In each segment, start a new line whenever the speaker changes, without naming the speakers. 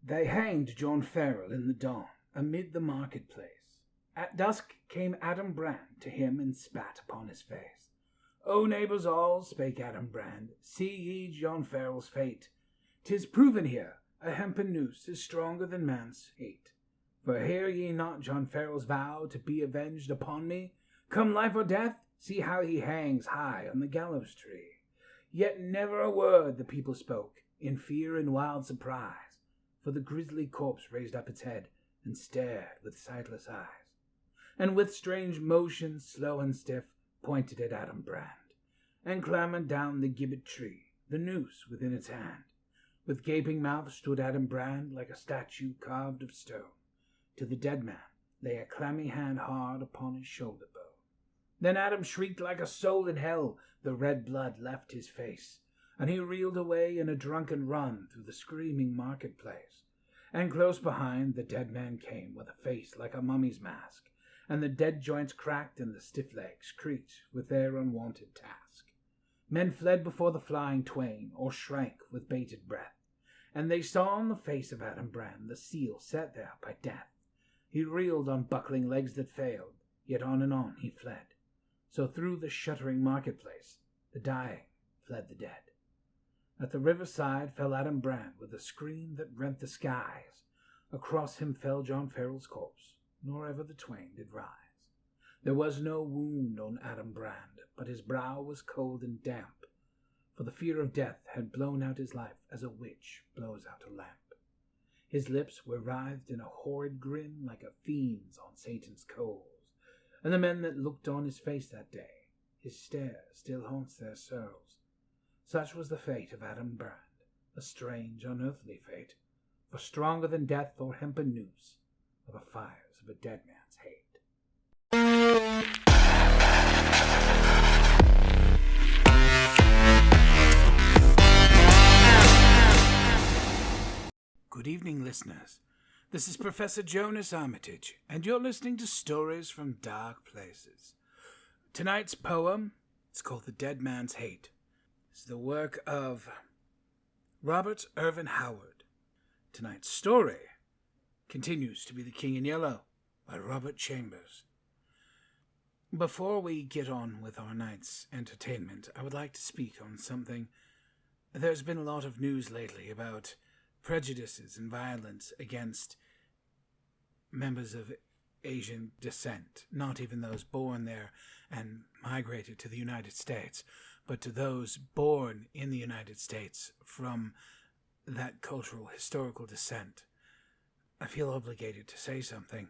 They hanged John Farrell in the dawn, amid the marketplace. At dusk came Adam Brand to him and spat upon his face. "O neighbours all," spake Adam Brand, "see ye John Farrell's fate. 'Tis proven here, a hempen noose is stronger than man's hate. For hear ye not John Farrell's vow to be avenged upon me? Come life or death, see how he hangs high on the gallows tree." Yet never a word the people spoke, in fear and wild surprise, for the grisly corpse raised up its head and stared with sightless eyes, and with strange motion, slow and stiff, pointed at Adam Brand, and clambered down the gibbet tree, the noose within its hand. With gaping mouth stood Adam Brand, like a statue carved of stone, till the dead man lay a clammy hand hard upon his shoulder bone. Then Adam shrieked like a soul in hell, the red blood left his face, and he reeled away in a drunken run through the screaming marketplace. And close behind the dead man came, with a face like a mummy's mask, and the dead joints cracked and the stiff legs creaked with their unwonted task. Men fled before the flying twain, or shrank with bated breath, and they saw on the face of Adam Brand the seal set there by death. He reeled on buckling legs that failed, yet on and on he fled. So through the shuddering marketplace the dying fled the dead. At the riverside fell Adam Brand with a scream that rent the skies. Across him fell John Farrell's corpse, nor ever the twain did rise. There was no wound on Adam Brand, but his brow was cold and damp, for the fear of death had blown out his life as a witch blows out a lamp. His lips were writhed in a horrid grin like a fiend's on Satan's coals, and the men that looked on his face that day, his stare still haunts their souls. Such was the fate of Adam Brand, a strange, unearthly fate, for stronger than death or hempen noose are the fires of a dead man's hate. Good evening, listeners. This is Professor Jonas Armitage, and you're listening to Stories from Dark Places. Tonight's poem is called The Dead Man's Hate. It's the work of Robert Ervin Howard. Tonight's story continues to be The King in Yellow by Robert Chambers. Before we get on with our night's entertainment, I would like to speak on something. There's been a lot of news lately about prejudices and violence against members of Asian descent, not even those born there and migrated to the United States, but to those born in the United States from that cultural, historical descent. I feel obligated to say something.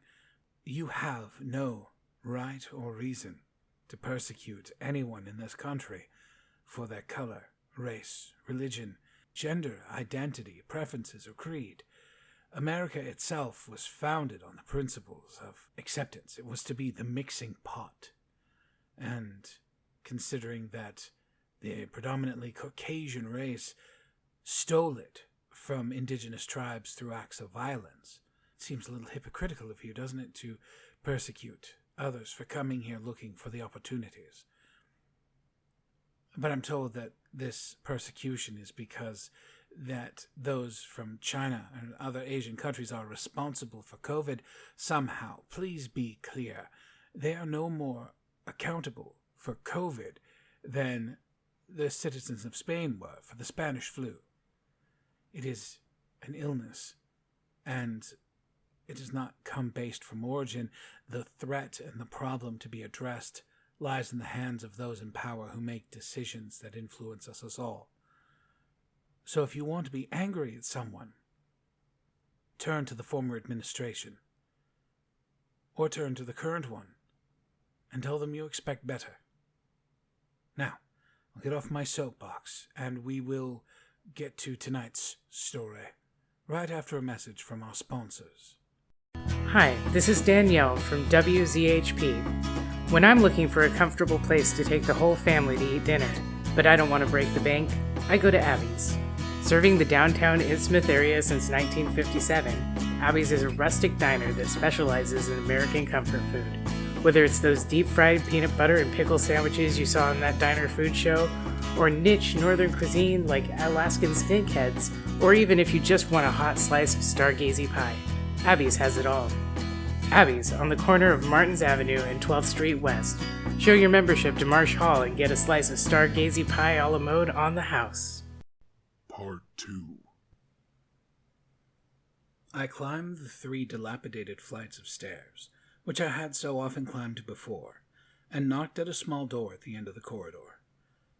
You have no right or reason to persecute anyone in this country for their color, race, religion, gender, identity, preferences, or creed. America itself was founded on the principles of acceptance. It was to be the mixing pot. And considering that the predominantly Caucasian race stole it from indigenous tribes through acts of violence, it seems a little hypocritical of you, doesn't it, to persecute others for coming here looking for the opportunities. But I'm told that this persecution is because that those from China and other Asian countries are responsible for COVID somehow. Please be clear. They are no more accountable for COVID than the citizens of Spain were for the Spanish flu. It is an illness, and it does not come based from origin. The threat and the problem to be addressed lies in the hands of those in power who make decisions that influence us all. So if you want to be angry at someone, turn to the former administration, or turn to the current one, and tell them you expect better. Now, I'll get off my soapbox, and we will get to tonight's story right after a message from our sponsors.
Hi, this is Danielle from WZHP. When I'm looking for a comfortable place to take the whole family to eat dinner, but I don't want to break the bank, I go to Abby's. Serving the downtown Innsmouth area since 1957, Abby's is a rustic diner that specializes in American comfort food. Whether it's those deep-fried peanut butter and pickle sandwiches you saw in that diner food show, or niche northern cuisine like Alaskan snakeheads, or even if you just want a hot slice of stargazy pie, Abby's has it all. Abby's, on the corner of Martins Avenue and 12th Street West. Show your membership to Marsh Hall and get a slice of stargazy pie a la mode on the house.
Part 2.
I climbed the 3 dilapidated flights of stairs, which I had so often climbed before, and knocked at a small door at the end of the corridor.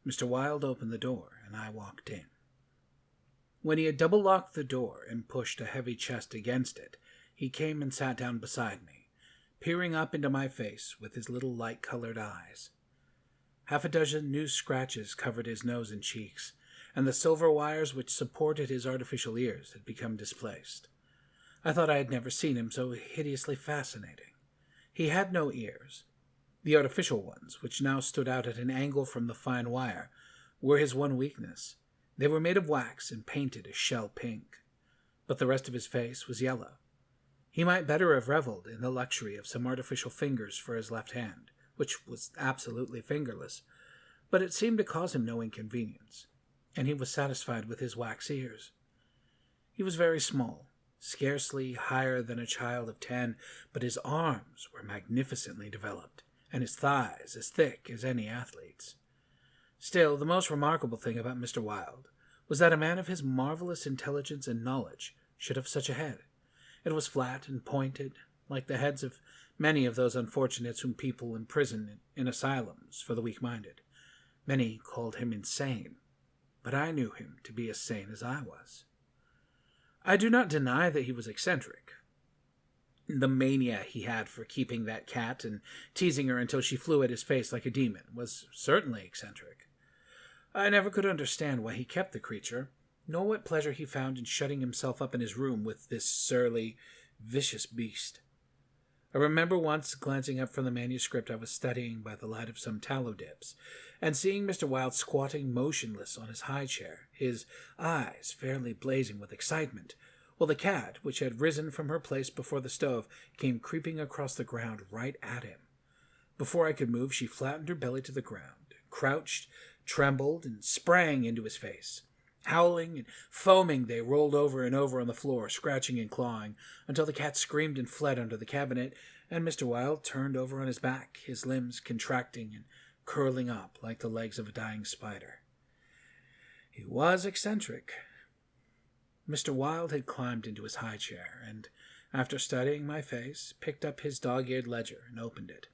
Mr. Wilde opened the door, and I walked in. When he had double-locked the door and pushed a heavy chest against it, he came and sat down beside me, peering up into my face with his little light-colored eyes. Half a dozen new scratches covered his nose and cheeks, and the silver wires which supported his artificial ears had become displaced. I thought I had never seen him so hideously fascinating. He had no ears. The artificial ones, which now stood out at an angle from the fine wire, were his one weakness. They were made of wax and painted a shell pink. But the rest of his face was yellow. He might better have reveled in the luxury of some artificial fingers for his left hand, which was absolutely fingerless, but it seemed to cause him no inconvenience, and he was satisfied with his wax ears. He was very small, scarcely higher than a child of 10, but his arms were magnificently developed, and his thighs as thick as any athlete's. Still, the most remarkable thing about Mr. Wilde was that a man of his marvelous intelligence and knowledge should have such a head. It was flat and pointed, like the heads of many of those unfortunates whom people imprison in asylums for the weak-minded. Many called him insane, but I knew him to be as sane as I was. I do not deny that he was eccentric. The mania he had for keeping that cat and teasing her until she flew at his face like a demon was certainly eccentric. I never could understand why he kept the creature, nor what pleasure he found in shutting himself up in his room with this surly, vicious beast. I remember once glancing up from the manuscript I was studying by the light of some tallow dips, and seeing Mr. Wilde squatting motionless on his high chair, his eyes fairly blazing with excitement, while the cat, which had risen from her place before the stove, came creeping across the ground right at him. Before I could move, she flattened her belly to the ground, crouched, trembled, and sprang into his face. Howling and foaming, they rolled over and over on the floor, scratching and clawing, until the cat screamed and fled under the cabinet, and Mr. Wilde turned over on his back, his limbs contracting and curling up like the legs of a dying spider. He was eccentric. Mr. Wilde had climbed into his high chair, and, after studying my face, picked up his dog-eared ledger and opened it.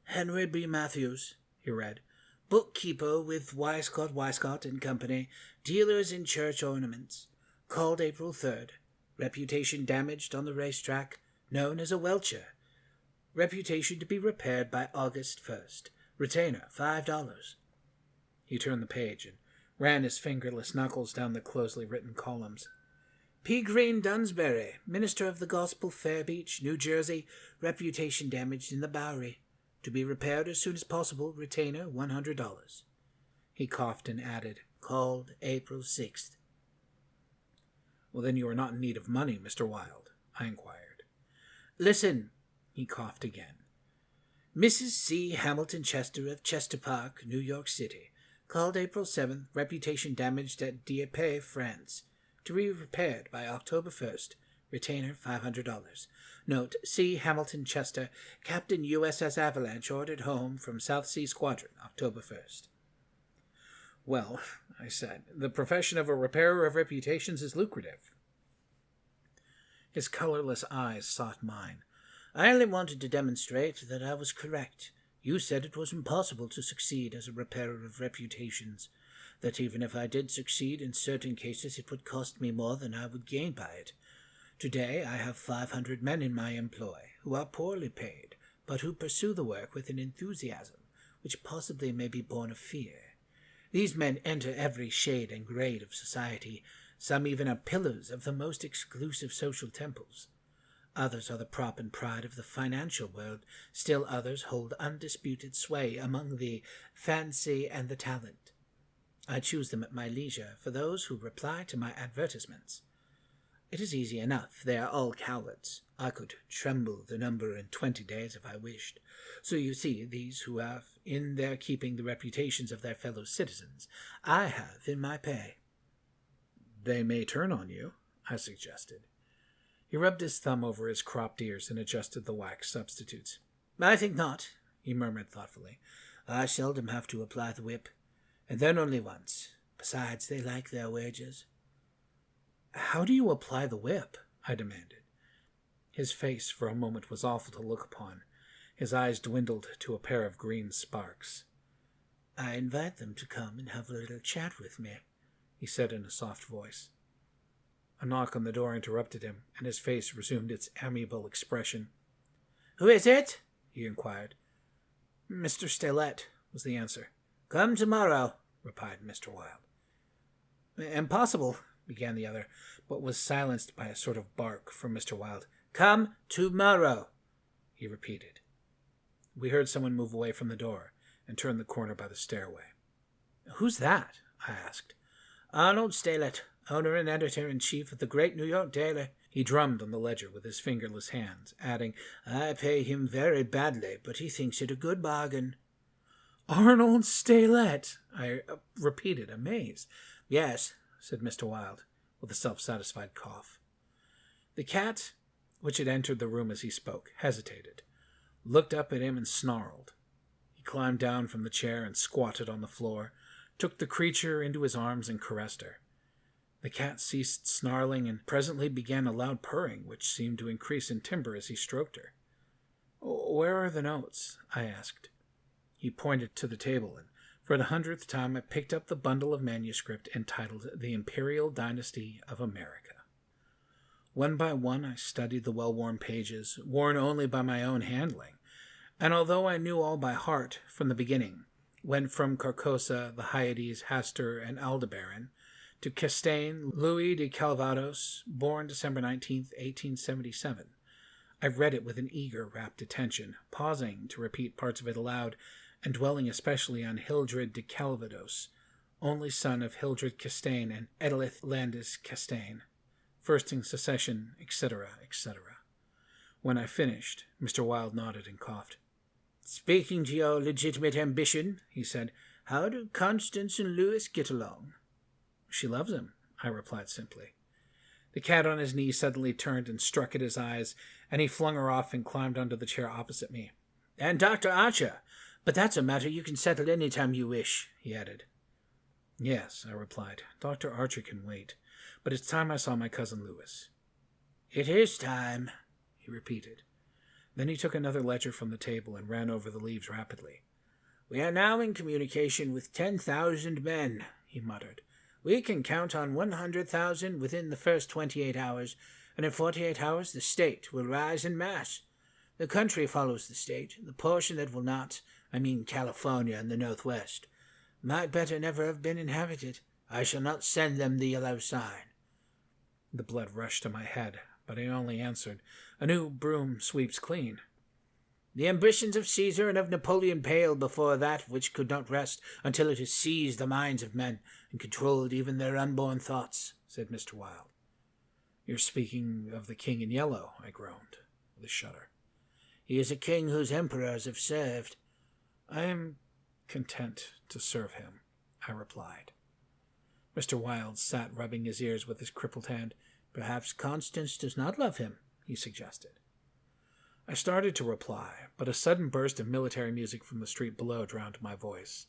"Henry B. Matthews," he read, "bookkeeper with Wyscott and Company, dealers in church ornaments. Called April 3rd. Reputation damaged on the racetrack, known as a welcher. Reputation to be repaired by August 1st. Retainer, $5. He turned the page and ran his fingerless knuckles down the closely written columns. P. Green Dunsbury, minister of the Gospel, Fair Beach, New Jersey. Reputation damaged in the Bowery. To be repaired as soon as possible. Retainer, $100. He coughed and added, "Called April 6th. "Well, then you are not in need of money, Mr. Wilde," I inquired. "Listen," he coughed again. "Mrs. C. Hamilton Chester of Chester Park, New York City. Called April 7th. Reputation damaged at Dieppe, France. To be repaired by October 1st. Retainer, $500. Note, C. Hamilton Chester, Captain USS Avalanche, ordered home from South Sea Squadron, October 1st. "Well," I said, "the profession of a repairer of reputations is lucrative." His colorless eyes sought mine. "I only wanted to demonstrate that I was correct. You said it was impossible to succeed as a repairer of reputations, that even if I did succeed in certain cases it would cost me more than I would gain by it. Today I have 500 men in my employ, who are poorly paid, but who pursue the work with an enthusiasm which possibly may be born of fear. These men enter every shade and grade of society. Some even are pillars of the most exclusive social temples. Others are the prop and pride of the financial world. Still others hold undisputed sway among the fancy and the talent. I choose them at my leisure for those who reply to my advertisements. It is easy enough. They are all cowards. I could tremble the number in 20 days if I wished. So you see, these who have in their keeping the reputations of their fellow citizens, I have in my pay. They may turn on you, I suggested. He rubbed his thumb over his cropped ears and adjusted the wax substitutes. I think not, he murmured thoughtfully. I seldom have to apply the whip, and then only once. Besides, they like their wages. How do you apply the whip? I demanded. His face for a moment was awful to look upon. His eyes dwindled to a pair of green sparks. I invite them to come and have a little chat with me, he said in a soft voice. A knock on the door interrupted him, and his face resumed its amiable expression. Who is it? He inquired. Mr. Stelet, was the answer. Come tomorrow, replied Mr. Wilde. Impossible, began the other, but was silenced by a sort of bark from Mr. Wilde. Come tomorrow, he repeated. We heard someone move away from the door and turn the corner by the stairway. Who's that? I asked. Arnold Stelet, owner and editor-in-chief of the great New York Daily. He drummed on the ledger with his fingerless hands, adding, I pay him very badly, but he thinks it a good bargain. Arnold Stelet, I repeated, amazed. Yes, said Mr. Wilde, with a self-satisfied cough. The cat, which had entered the room as he spoke, hesitated, looked up at him and snarled. He climbed down from the chair and squatted on the floor, took the creature into his arms and caressed her. The cat ceased snarling and presently began a loud purring, which seemed to increase in timbre as he stroked her. Where are the notes? I asked. He pointed to the table, and for the 100th time I picked up the bundle of manuscript entitled The Imperial Dynasty of America. One by one I studied the well-worn pages, worn only by my own handling, and although I knew all by heart from the beginning, went from Carcosa, the Hyades, Hastur, and Aldebaran, to Castaigne, Louis de Calvados, born December 19, 1877. I read it with an eager, rapt attention, pausing to repeat parts of it aloud, and dwelling especially on Hildred de Calvados, only son of Hildred Castaigne and Edelith Landis Castaigne, first in succession, etc., etc. When I finished, Mr. Wilde nodded and coughed. Speaking to your legitimate ambition, he said, how do Constance and Louis get along? She loves him, I replied simply. The cat on his knee suddenly turned and struck at his eyes, and he flung her off and climbed onto the chair opposite me. And Dr. Archer, but that's a matter you can settle any time you wish, he added. Yes, I replied, Dr. Archer can wait, but it's time I saw my cousin Louis. It is time, he repeated. Then he took another ledger from the table and ran over the leaves rapidly. We are now in communication with 10,000 men, he muttered. We can count on 100,000 within the first 28 hours, and in 48 hours the state will rise en masse. The country follows the state. The portion that will not, I mean California and the Northwest, might better never have been inhabited. I shall not send them the yellow sign. The blood rushed to my head, but I only answered, A new broom sweeps clean. The ambitions of Caesar and of Napoleon pale before that which could not rest until it has seized the minds of men and controlled even their unborn thoughts, said Mr. Wilde. You're speaking of the king in yellow, I groaned, with a shudder. He is a king whose emperors have served. I am content to serve him, I replied. Mr. Wilde sat rubbing his ears with his crippled hand. Perhaps Constance does not love him, he suggested. I started to reply, but a sudden burst of military music from the street below drowned my voice.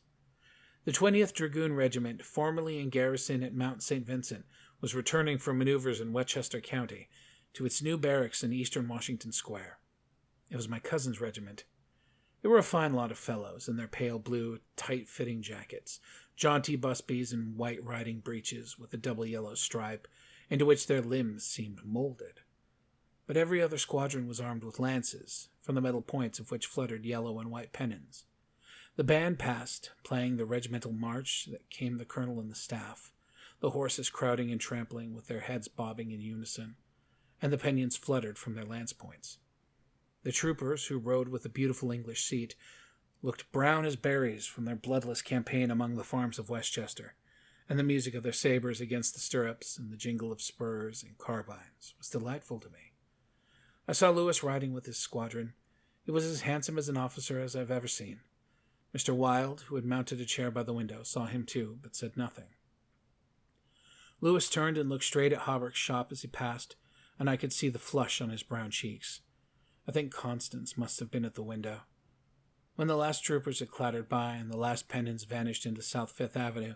The 20th Dragoon Regiment, formerly in garrison at Mount St. Vincent, was returning from maneuvers in Westchester County to its new barracks in eastern Washington Square. It was my cousin's regiment. They were a fine lot of fellows in their pale blue, tight-fitting jackets, jaunty busbies and white riding breeches with a double yellow stripe, into which their limbs seemed molded. But every other squadron was armed with lances, from the metal points of which fluttered yellow and white pennons. The band passed, playing the regimental march that came the colonel and the staff, the horses crowding and trampling with their heads bobbing in unison, and the pennons fluttered from their lance points. The troopers, who rode with a beautiful English seat, looked brown as berries from their bloodless campaign among the farms of Westchester, and the music of their sabers against the stirrups and the jingle of spurs and carbines was delightful to me. I saw Lewis riding with his squadron. He was as handsome as an officer as I've ever seen. Mr. Wilde, who had mounted a chair by the window, saw him too, but said nothing. Lewis turned and looked straight at Hawberk's shop as he passed, and I could see the flush on his brown cheeks. I think Constance must have been at the window. When the last troopers had clattered by and the last pennons vanished into South Fifth Avenue,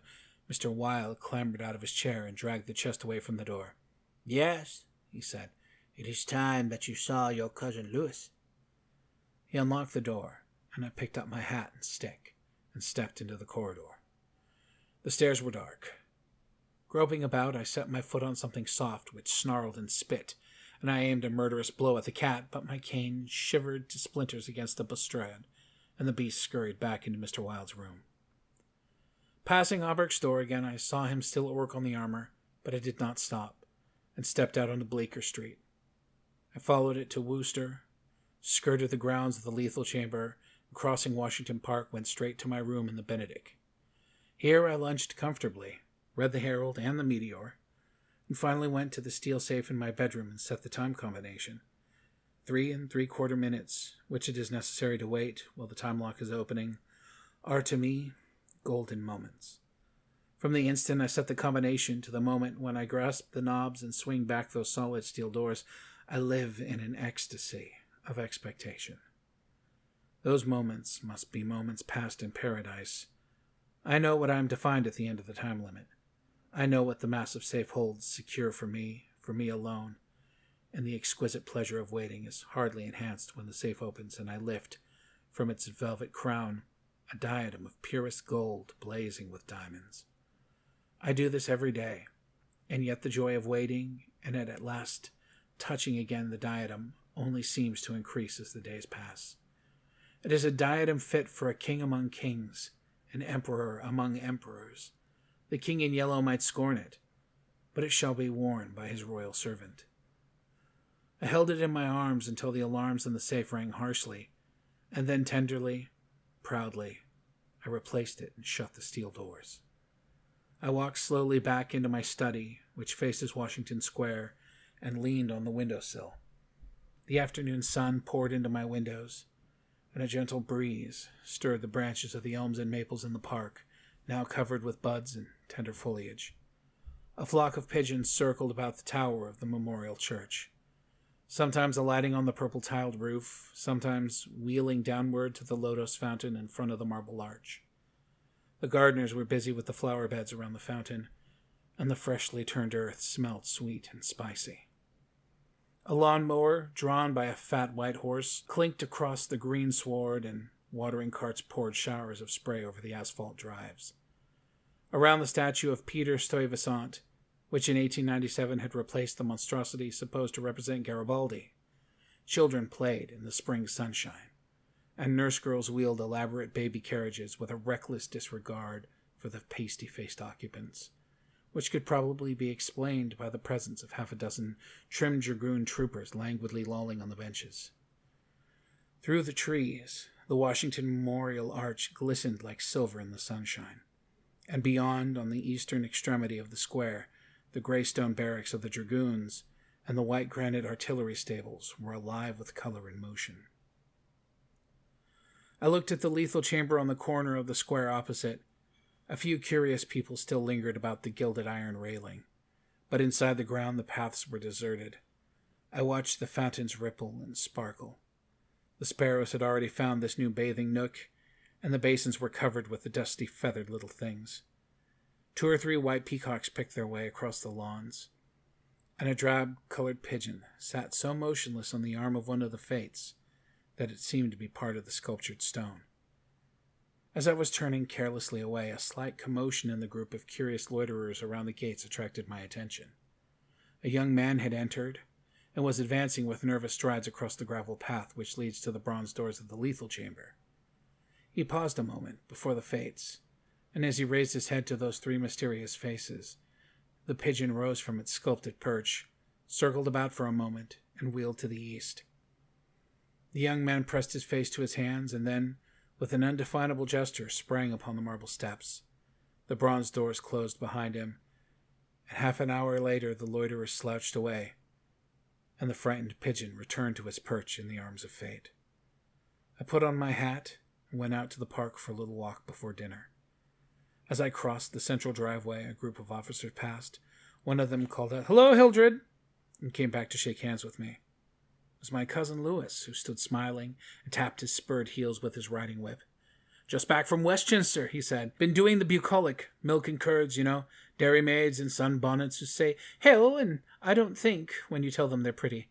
Mr. Wilde clambered out of his chair and dragged the chest away from the door. "Yes," he said, "it is time that you saw your cousin Lewis." He unlocked the door, and I picked up my hat and stick and stepped into the corridor. The stairs were dark. Groping about, I set my foot on something soft which snarled and spit, and I aimed a murderous blow at the cat, but my cane shivered to splinters against the balustrade, and the beast scurried back into Mr. Wilde's room. Passing Hawberk's door again, I saw him still at work on the armor, but I did not stop, and stepped out onto Bleecker Street. I followed it to Wooster, skirted the grounds of the Lethal Chamber, and crossing Washington Park went straight to my room in the Benedict. Here I lunched comfortably, read the Herald and the Meteor, and finally went to the steel safe in my bedroom and set the time combination. 3 3/4 minutes, which it is necessary to wait while the time lock is opening, are to me golden moments. From the instant I set the combination to the moment when I grasp the knobs and swing back those solid steel doors, I live in an ecstasy of expectation. Those moments must be moments passed in paradise. I know what I am to find at the end of the time limit. I know what the massive safe holds secure for me alone, and the exquisite pleasure of waiting is hardly enhanced when the safe opens and I lift from its velvet crown a diadem of purest gold blazing with diamonds. I do this every day, and yet the joy of waiting and at last touching again the diadem only seems to increase as the days pass. It is a diadem fit for a king among kings, an emperor among emperors. The king in yellow might scorn it, but it shall be worn by his royal servant. I held it in my arms until the alarms in the safe rang harshly, and then tenderly, proudly, I replaced it and shut the steel doors. I walked slowly back into my study, which faces Washington Square, and leaned on the windowsill. The afternoon sun poured into my windows, and a gentle breeze stirred the branches of the elms and maples in the park, now covered with buds and tender foliage. A flock of pigeons circled about the tower of the memorial church, sometimes alighting on the purple-tiled roof, sometimes wheeling downward to the lotus fountain in front of the marble arch. The gardeners were busy with the flower beds around the fountain, and the freshly turned earth smelled sweet and spicy. A lawnmower, drawn by a fat white horse, clinked across the green sward, and watering carts poured showers of spray over the asphalt drives. Around the statue of Peter Stuyvesant, which in 1897 had replaced the monstrosity supposed to represent Garibaldi, children played in the spring sunshine, and nurse girls wheeled elaborate baby carriages with a reckless disregard for the pasty-faced occupants, which could probably be explained by the presence of half a dozen trim dragoon troopers languidly lolling on the benches. Through the trees, the Washington Memorial Arch glistened like silver in the sunshine, and beyond, on the eastern extremity of the square, the gray stone barracks of the dragoons and the white granite artillery stables were alive with color and motion. I looked at the Lethal Chamber on the corner of the square opposite. A few curious people still lingered about the gilded iron railing, but inside the ground the paths were deserted. I watched the fountains ripple and sparkle. The sparrows had already found this new bathing nook, and the basins were covered with the dusty, feathered little things. 2 or 3 white peacocks picked their way across the lawns, and a drab-colored pigeon sat so motionless on the arm of one of the Fates that it seemed to be part of the sculptured stone. As I was turning carelessly away, a slight commotion in the group of curious loiterers around the gates attracted my attention. A young man had entered, and was advancing with nervous strides across the gravel path which leads to the bronze doors of the Lethal Chamber. He paused a moment before the Fates, and as he raised his head to those 3 mysterious faces, the pigeon rose from its sculpted perch, circled about for a moment, and wheeled to the east. The young man pressed his face to his hands, and then, with an undefinable gesture, sprang upon the marble steps. The bronze doors closed behind him, and half an hour later the loiterers slouched away, and the frightened pigeon returned to its perch in the arms of fate. I put on my hat and went out to the park for a little walk before dinner. As I crossed the central driveway, a group of officers passed. One of them called out, "Hello, Hildred," and came back to shake hands with me. It was my cousin Lewis, who stood smiling and tapped his spurred heels with his riding whip. "Just back from Westchester," he said. "Been doing the bucolic, milk and curds, dairymaids in sunbonnets who say 'Hill,' and I don't think when you tell them they're pretty.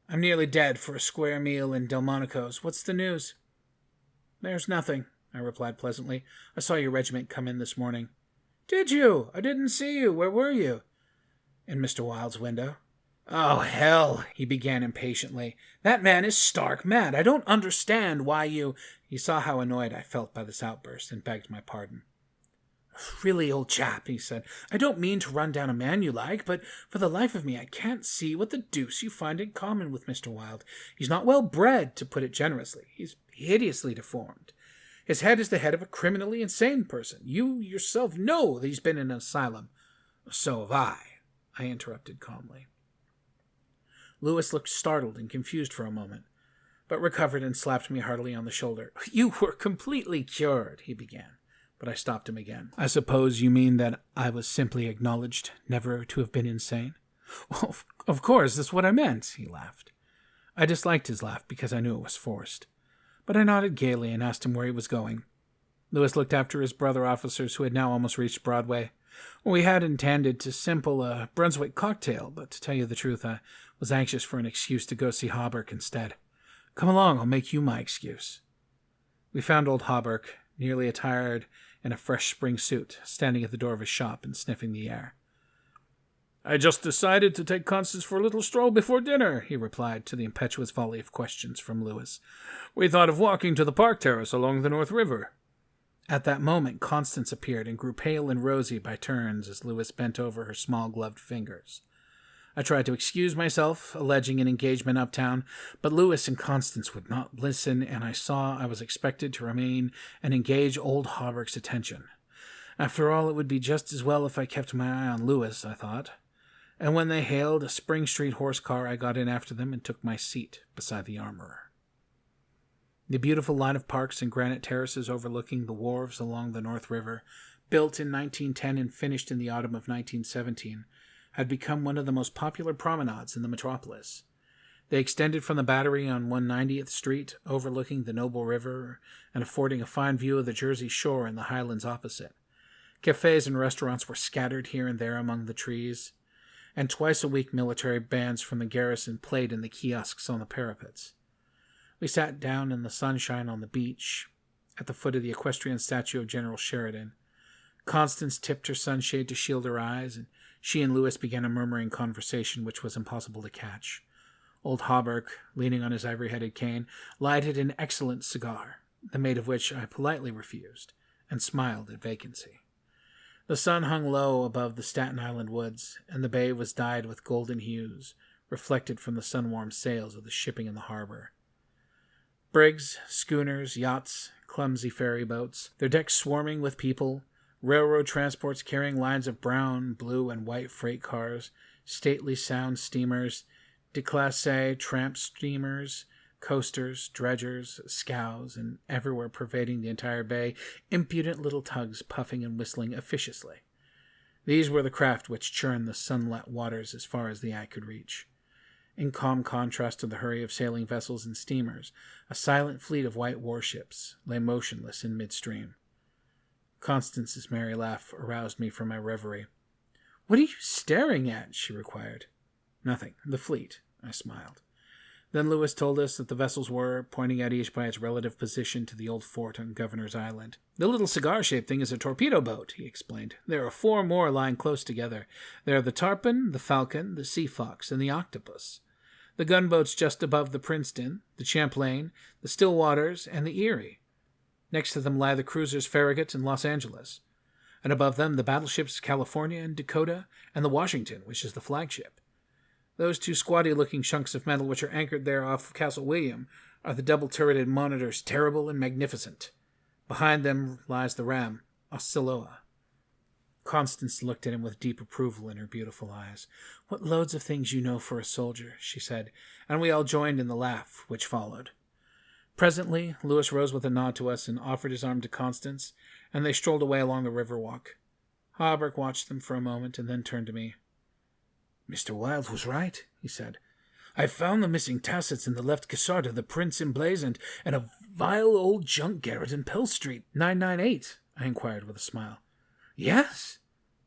I'm nearly dead for a square meal in Delmonico's. What's the news?" "There's nothing," I replied pleasantly. "I saw your regiment come in this morning." "Did you? I didn't see you. Where were you?" "In Mr. Wilde's window." "Oh, hell," he began impatiently. "That man is stark mad. I don't understand why you—" He saw how annoyed I felt by this outburst and begged my pardon. "Really, old chap," he said, "I don't mean to run down a man you like, but for the life of me I can't see what the deuce you find in common with Mr. Wilde. He's not well bred, to put it generously. He's hideously deformed. His head is the head of a criminally insane person. You yourself know that he's been in an asylum." "So have I interrupted calmly. Lewis looked startled and confused for a moment, but recovered and slapped me heartily on the shoulder. "You were completely cured," he began, but I stopped him again. "I suppose you mean that I was simply acknowledged never to have been insane?" "Well, of course, that's what I meant," he laughed. I disliked his laugh because I knew it was forced, but I nodded gaily and asked him where he was going. Lewis looked after his brother officers, who had now almost reached Broadway. "We had intended to sample a Brunswick cocktail, but to tell you the truth, I was anxious for an excuse to go see Hawberk instead. Come along, I'll make you my excuse." We found old Hawberk, nearly attired in a fresh spring suit, standing at the door of his shop and sniffing the air. "I just decided to take Constance for a little stroll before dinner," he replied to the impetuous volley of questions from Lewis. "We thought of walking to the park terrace along the North River." At that moment, Constance appeared and grew pale and rosy by turns as Lewis bent over her small gloved fingers. I tried to excuse myself, alleging an engagement uptown, but Lewis and Constance would not listen, and I saw I was expected to remain and engage old Hawberk's attention. After all, it would be just as well if I kept my eye on Lewis, I thought. And when they hailed a Spring Street horse car, I got in after them and took my seat beside the armorer. The beautiful line of parks and granite terraces overlooking the wharves along the North River, built in 1910 and finished in the autumn of 1917, had become one of the most popular promenades in the metropolis. They extended from the Battery on 190th Street, overlooking the noble river and affording a fine view of the Jersey shore and the highlands opposite. Cafes and restaurants were scattered here and there among the trees, and twice a week military bands from the garrison played in the kiosks on the parapets. We sat down in the sunshine on the beach, at the foot of the equestrian statue of General Sheridan. Constance tipped her sunshade to shield her eyes, and she and Lewis began a murmuring conversation which was impossible to catch. Old Hawberk, leaning on his ivory-headed cane, lighted an excellent cigar, the mate of which I politely refused, and smiled at vacancy. The sun hung low above the Staten Island woods, and the bay was dyed with golden hues, reflected from the sun-warmed sails of the shipping in the harbor. Brigs, schooners, yachts, clumsy ferry boats, their decks swarming with people, railroad transports carrying lines of brown, blue, and white freight cars, stately sound steamers, déclassé tramp steamers, coasters, dredgers, scows, and everywhere pervading the entire bay, impudent little tugs puffing and whistling officiously. These were the craft which churned the sunlit waters as far as the eye could reach. In calm contrast to the hurry of sailing vessels and steamers, a silent fleet of white warships lay motionless in midstream. Constance's merry laugh aroused me from my reverie. "What are you staring at?" she required. "Nothing. The fleet," I smiled. Then Lewis told us that the vessels were, pointing out each by its relative position to the old fort on Governor's Island. "The little cigar-shaped thing is a torpedo boat," he explained. "There are 4 more lying close together. There are the Tarpon, the Falcon, the Sea Fox, and the Octopus. The gunboats just above the Princeton, the Champlain, the Stillwaters, and the Erie. Next to them lie the cruisers Farragut and Los Angeles. And above them the battleships California and Dakota, and the Washington, which is the flagship. Those 2 squatty-looking chunks of metal which are anchored there off Castle William are the double-turreted monitors Terrible and Magnificent. Behind them lies the ram, Osceola." Constance looked at him with deep approval in her beautiful eyes. "What loads of things you know for a soldier," she said, and we all joined in the laugh which followed. Presently, Lewis rose with a nod to us and offered his arm to Constance, and they strolled away along the river walk. Hawberk watched them for a moment and then turned to me. "Mr. Wilde was right," he said. "I found the missing tassets in the left cassard of the Prince emblazoned, and a vile old junk garret in Pell Street." 998, I inquired with a smile. "Yes.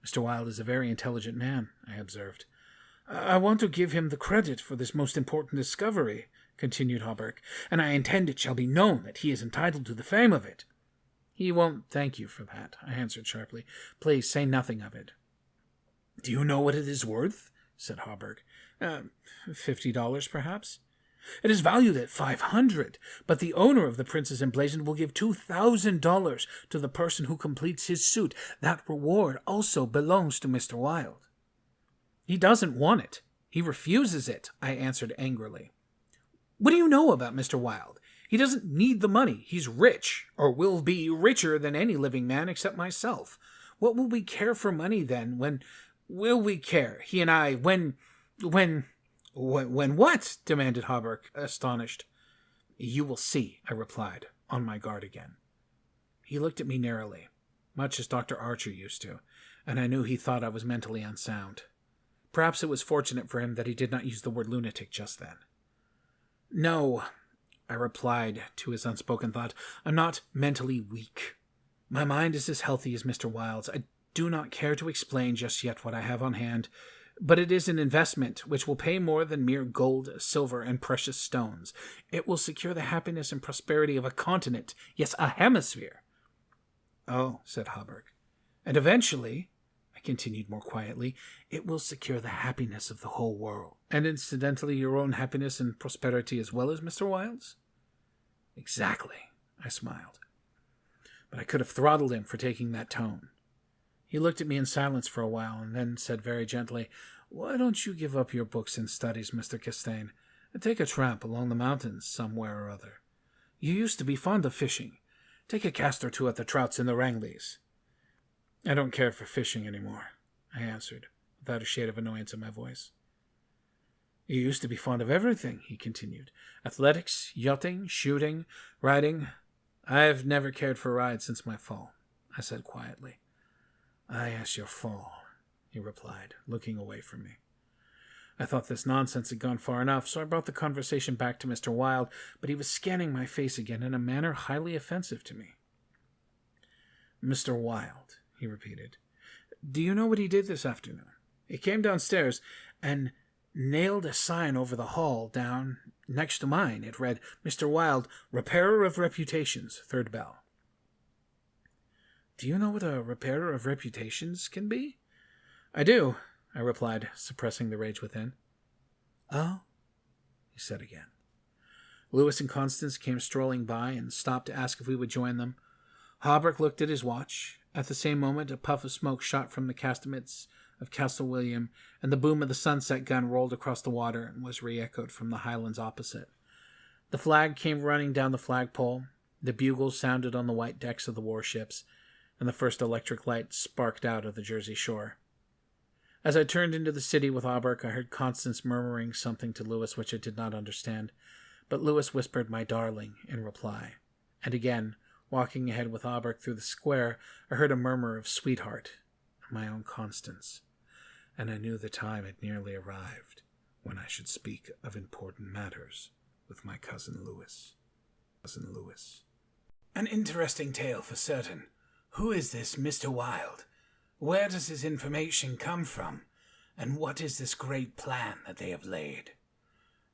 Mr. Wilde is a very intelligent man," I observed. "I want to give him the credit for this most important discovery," continued Hawberk, "and I intend it shall be known that he is entitled to the fame of it." "He won't thank you for that," I answered sharply. "Please say nothing of it." "Do you know what it is worth?" said Hawberk. $50, perhaps." "It is valued at $500, but the owner of the Prince's emblazoned will give $2,000 to the person who completes his suit. That reward also belongs to Mr. Wilde." "He doesn't want it. He refuses it," I answered angrily. "What do you know about Mr. Wilde? He doesn't need the money. He's rich, or will be richer than any living man except myself. What will we care for money then? When will we care, he and I, when what?" demanded Hawberk, astonished. "You will see," I replied, on my guard again. He looked at me narrowly, much as Dr. Archer used to, and I knew he thought I was mentally unsound. Perhaps it was fortunate for him that he did not use the word lunatic just then. "No," I replied to his unspoken thought, "I'm not mentally weak. My mind is as healthy as Mr. Wilde's. I do not care to explain just yet what I have on hand, but it is an investment which will pay more than mere gold, silver, and precious stones. It will secure the happiness and prosperity of a continent, yes, a hemisphere." "Oh," said Hawberk. "And eventually," I continued more quietly, "it will secure the happiness of the whole world." "And incidentally your own happiness and prosperity as well as Mr. Wilde's?" "Exactly," I smiled. But I could have throttled him for taking that tone. He looked at me in silence for a while, and then said very gently, "Why don't you give up your books and studies, Mr. Castaigne, and take a tramp along the mountains somewhere or other? You used to be fond of fishing. Take a cast or two at the trouts in the Rangleys." "I don't care for fishing any more," I answered, without a shade of annoyance in my voice. "You used to be fond of everything," he continued. "Athletics, yachting, shooting, riding." "I've never cared for rides since my fall," I said quietly. "Ah, yes, your fall," he replied, looking away from me. I thought this nonsense had gone far enough, so I brought the conversation back to Mr. Wilde, but he was scanning my face again in a manner highly offensive to me. "Mr. Wilde," he repeated. "Do you know what he did this afternoon? He came downstairs and nailed a sign over the hall down next to mine. It read, 'Mr. Wilde, Repairer of Reputations, third bell.'" "Do you know what a repairer of reputations can be?" "I do," I replied, suppressing the rage within. "Oh?" he said again. Lewis and Constance came strolling by and stopped to ask if we would join them. Hawberk looked at his watch. At the same moment, a puff of smoke shot from the castaments of Castle William, and the boom of the sunset gun rolled across the water and was re-echoed from the highlands opposite. The flag came running down the flagpole, the bugles sounded on the white decks of the warships, and the first electric light sparked out of the Jersey shore. As I turned into the city with Hawberk, I heard Constance murmuring something to Lewis which I did not understand, but Lewis whispered "my darling" in reply, and again, walking ahead with Hawberk through the square, I heard a murmur of "sweetheart," my own Constance, and I knew the time had nearly arrived when I should speak of important matters with my cousin Lewis. An interesting tale for certain. Who is this Mr. Wilde? Where does his information come from? And what is this great plan that they have laid?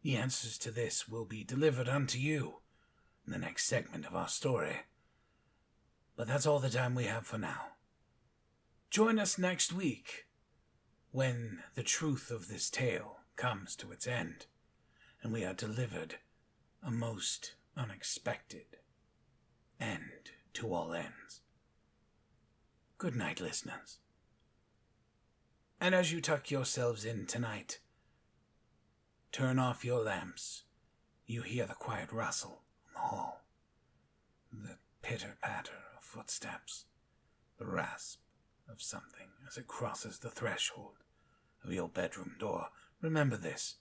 The answers to this will be delivered unto you in the next segment of our story. But that's all the time we have for now. Join us next week when the truth of this tale comes to its end, and we are delivered a most unexpected end to all ends. Good night, listeners. And as you tuck yourselves in tonight, turn off your lamps. You hear the quiet rustle in the hall, the pitter-patter of footsteps, the rasp of something as it crosses the threshold of your bedroom door. Remember this.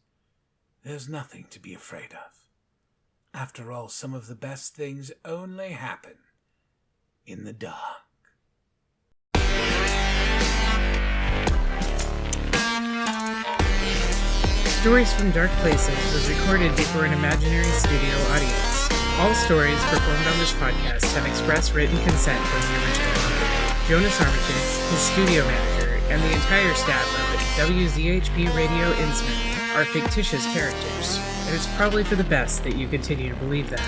There's nothing to be afraid of. After all, some of the best things only happen in the dark.
Stories from Dark Places was recorded before an imaginary studio audience. All stories performed on this podcast have express written consent from the original. Jonas Armitage, his studio manager, and the entire staff of WZHP Radio Innsmouth are fictitious characters, and it's probably for the best that you continue to believe that.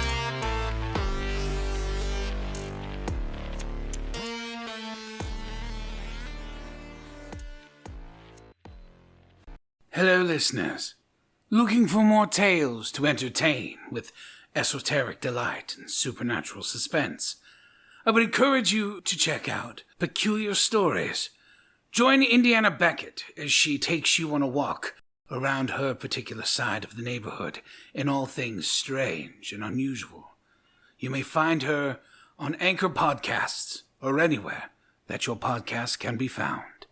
Hello, listeners. Looking for more tales to entertain with esoteric delight and supernatural suspense? I would encourage you to check out Peculiar Stories. Join Indiana Beckett as she takes you on a walk around her particular side of the neighborhood in all things strange and unusual. You may find her on Anchor Podcasts or anywhere that your podcast can be found.